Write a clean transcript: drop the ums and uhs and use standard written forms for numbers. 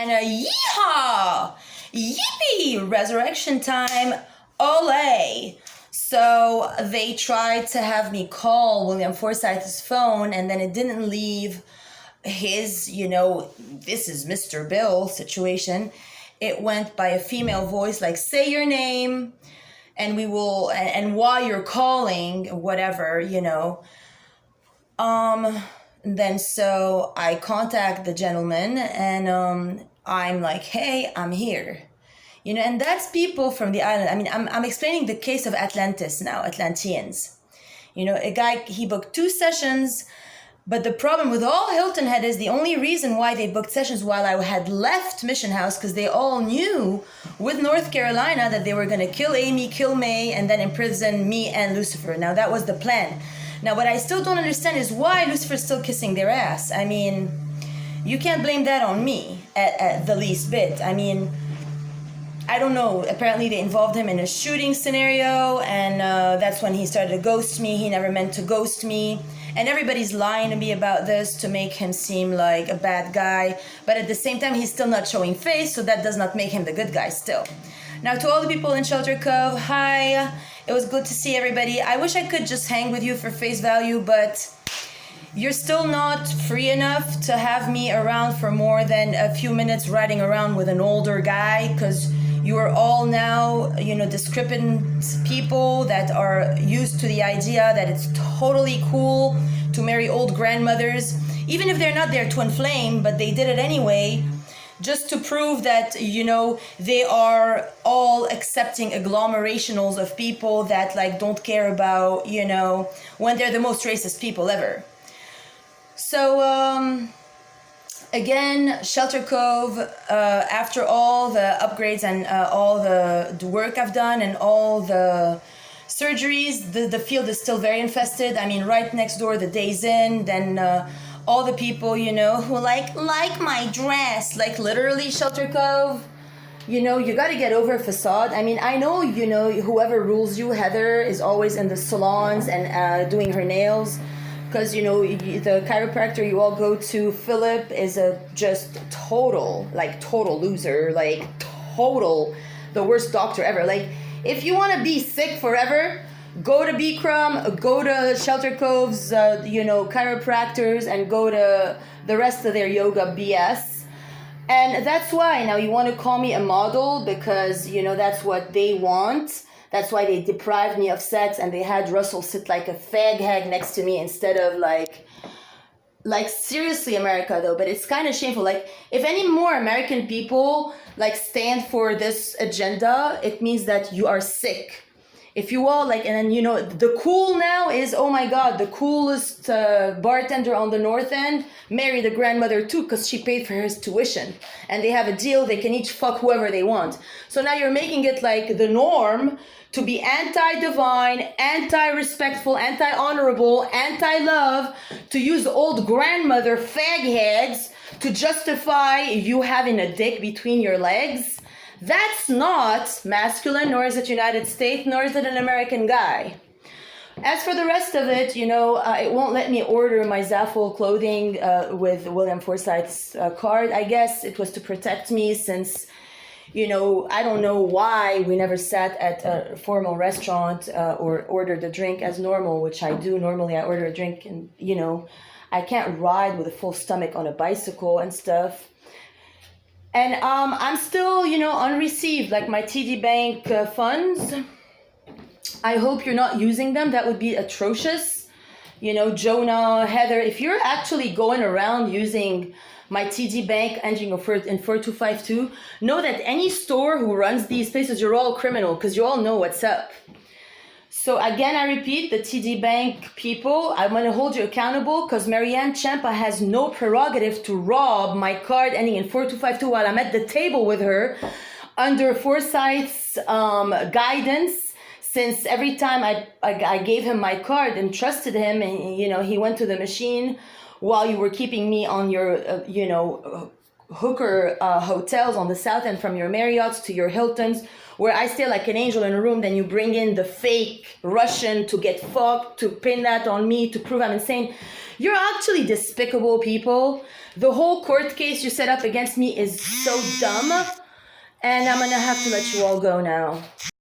And yeehaw! Yippee! Resurrection time. Ole! So they tried to have me call William Forsythe's phone, and then it didn't leave his, this is Mr. Bill situation. It went by a female voice, like, say your name, and we will, and why you're calling, whatever, Then so I contact the gentleman, and I'm like, hey, I'm here. And that's people from the island. I mean, I'm explaining the case of Atlantis now, Atlanteans. A guy, he booked 2 sessions, but the problem with all Hilton Head is the only reason why they booked sessions while I had left Mission House, because they all knew with North Carolina that they were going to kill Amy, kill May, and then imprison me and Lucifer. Now, that was the plan. Now, what I still don't understand is why Lucifer's still kissing their ass. I mean, you can't blame that on me at the least bit. I mean, I don't know. Apparently, they involved him in a shooting scenario, and that's when he started to ghost me. He never meant to ghost me. And everybody's lying to me about this to make him seem like a bad guy. But at the same time, he's still not showing face, so that does not make him the good guy still. Now, to all the people in Shelter Cove, hi. It was good to see everybody. I wish I could just hang with you for face value, but you're still not free enough to have me around for more than a few minutes riding around with an older guy, because you are all now, discrepant people that are used to the idea that it's totally cool to marry old grandmothers, even if they're not their twin flame, but they did it anyway, just to prove that, they are all accepting agglomerationals of people that, don't care about, when they're the most racist people ever. So, again, Shelter Cove, after all the upgrades and all the work I've done and all the surgeries, the field is still very infested. I mean, right next door, the Days Inn, then all the people, who like my dress, literally Shelter Cove, you got to get over a facade. I mean, I know, whoever rules you, Heather, is always in the salons and doing her nails. Because, the chiropractor you all go to, Philip, is a just total loser, total, the worst doctor ever. If you want to be sick forever, go to Bikram, go to Shelter Cove's, chiropractors, and go to the rest of their yoga BS. And that's why now you want to call me a model, because, that's what they want. That's why they deprived me of sex, and they had Russell sit like a fag hag next to me instead of seriously, America, though. But it's kind of shameful. If any more American people stand for this agenda, it means that you are sick. If you all and then the cool now is, oh my God, the coolest bartender on the North End married a grandmother too, because she paid for his tuition, and they have a deal, they can each fuck whoever they want. So now you're making it the norm to be anti-divine, anti-respectful, anti-honorable, anti-love, to use old grandmother fag heads to justify you having a dick between your legs. That's not masculine, nor is it United States, nor is it an American guy. As for the rest of it, it won't let me order my Zaffel clothing with William Forsythe's card. I guess it was to protect me, since, I don't know why we never sat at a formal restaurant or ordered a drink as normal, which I do. Normally I order a drink, and, I can't ride with a full stomach on a bicycle and stuff. And I'm still, unreceived, my TD Bank funds. I hope you're not using them. That would be atrocious. Jonah, Heather, if you're actually going around using my TD Bank ending in 4252, know that any store who runs these places, you're all criminal, because you all know what's up. So again, I repeat, the TD Bank people, I'm going to hold you accountable, because Marianne Champa has no prerogative to rob my card ending in 4252 while I'm at the table with her under Forsyth's guidance, since every time I gave him my card and trusted him, and, he went to the machine while you were keeping me on your, hooker hotels on the South End, from your Marriotts to your Hiltons, where I stay like an angel in a room, then you bring in the fake Russian to get fucked, to pin that on me, to prove I'm insane. You're actually despicable people. The whole court case you set up against me is so dumb. And I'm gonna have to let you all go now.